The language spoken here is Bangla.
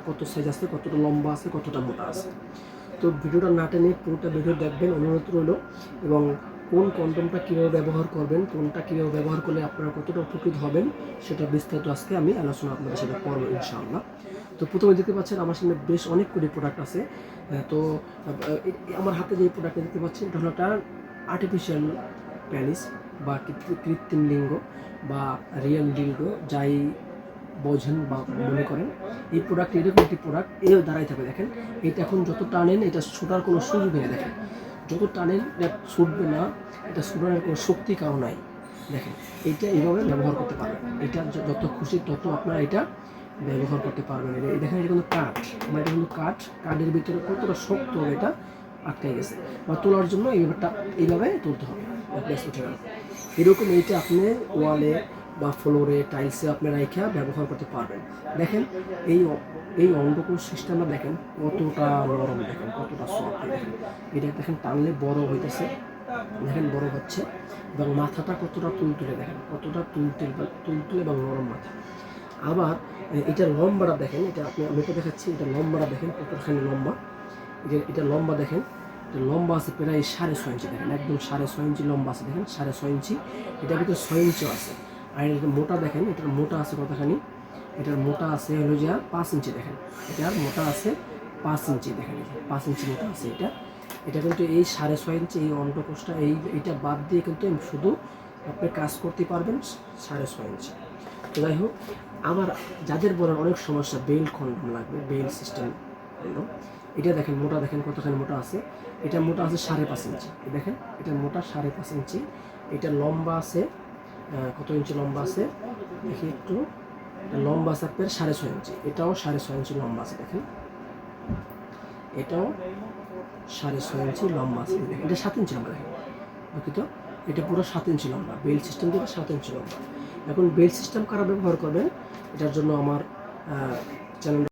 কত সাইজ আছে, কতটা লম্বা আছে, কতটা মোটা আছে। তো ভিডিওটা না টেনে পুরোটা ভিডিও দেখবেন অনুরোধ রইল। এবং কোন কন্ডমটা কীভাবে ব্যবহার করবেন, কোনটা কীভাবে ব্যবহার করলে আপনারা কতটা উপকৃত হবেন, সেটা বিস্তারিত আজকে আমি আলোচনা আপনাদের সাথে করবো ইনশাআল্লাহ। তো প্রথমে দেখতে পাচ্ছেন আমার সামনে বেশ অনেকগুলি প্রোডাক্ট আছে। তো আমার হাতে যে প্রোডাক্টটা দেখতে পাচ্ছেন এটা হলো একটা আর্টিফিশিয়াল প্যানিস বা কৃত্রিম লিঙ্গ বা রিয়েল ডিলডো, যাই বোঝেন বা মনে করেন। এই প্রোডাক্ট এরকম একটি প্রোডাক্ট দাঁড়াই থাকবে। দেখেন এটা এখন যত টানেন এটা ছোটার কোনো সুযোগ নেই। দেখেন যত টানেন এটা ছুটবে না, এটা ছুটানোর কোনো শক্তি কারো নাই। দেখেন এইটা এইভাবে ব্যবহার করতে পারবেন। এটা যত খুশি তত আপনারা এটা ব্যবহার করতে পারবেন। দেখেন এটা কিন্তু কাঠ, আমার এটা কিন্তু কাঠের ভিতরে কতটা শক্ত হবে, এটা আটকে গেছে বা তোলার জন্য এইভাবে তুলতে হবে। ব্যাস উঠে গেল। এরকম এইটা আপনি ওয়ালে বা ফ্লোরে টাইলসে আপনি রাইখা ব্যবহার করতে পারবেন। দেখেন এই অন্ডকোষ সিস্টেমটা দেখেন কতটা নরম, দেখেন কতটা সফট। দেখেন এটা দেখেন টানলে বড় হইতেছে, দেখেন বড় হচ্ছে। এবং মাথাটা কতটা তুলতুলে, দেখেন কতটা তুলতুলে এবং নরম মাথা। আবার এটার লম্বাটা দেখেন, এটা আমি এটা দেখাচ্ছি, এটা লম্বাটা দেখেন কতখানি লম্বা। এটা লম্বা দেখেন, এটা লম্বা আছে প্রায় 6.5 ইঞ্চি। দেখেন একদম 6.5 ইঞ্চি লম্বা আছে। দেখেন 6.5 ইঞ্চি, এটার ভিতরে 6 ইঞ্চিও আছে। আর এটা মোটা দেখেন, এটার মোটা আছে কতখানি, এটার মোটা আছে হলো যে 5 ইঞ্চি। দেখেন এটার মোটা আছে 5 ইঞ্চি। দেখেন 5 ইঞ্চি মোটা আছে এটা কিন্তু এই 6.5 ইঞ্চি এই অন্ডকোষটা এইটা বাদ দিয়ে কিন্তু শুধু আপনি কাজ করতে পারবেন 6.5 ইঞ্চি। তো যাই হোক, আবার যাদের বলেন অনেক সমস্যা বেল কন্ডম লাগবে, বেল সিস্টেম কন্ডম, এটা দেখেন মোটা, দেখেন কতখানি মোটা আছে। এটা মোটা আছে 5.5 ইঞ্চি। দেখেন এটা মোটা 5.5 ইঞ্চি। এটা লম্বা আছে কত ইঞ্চি লম্বা আছে দেখি একটু, লম্বা আছে আপনার 6.5 ইঞ্চি। এটাও 6.5 ইঞ্চি লম্বা আছে। দেখেন এটাও 6.5 ইঞ্চি লম্বা আছে। দেখেন এটা 7 ইঞ্চি লম্বা। দেখেন দুঃখিত, এটা পুরো 7 ইঞ্চি লম্বা। বেল সিস্টেম থেকে 7 ইঞ্চি লম্বা। এখন বেল সিস্টেম কারা ব্যবহার করবেন, এটার জন্য আমার চ্যানেল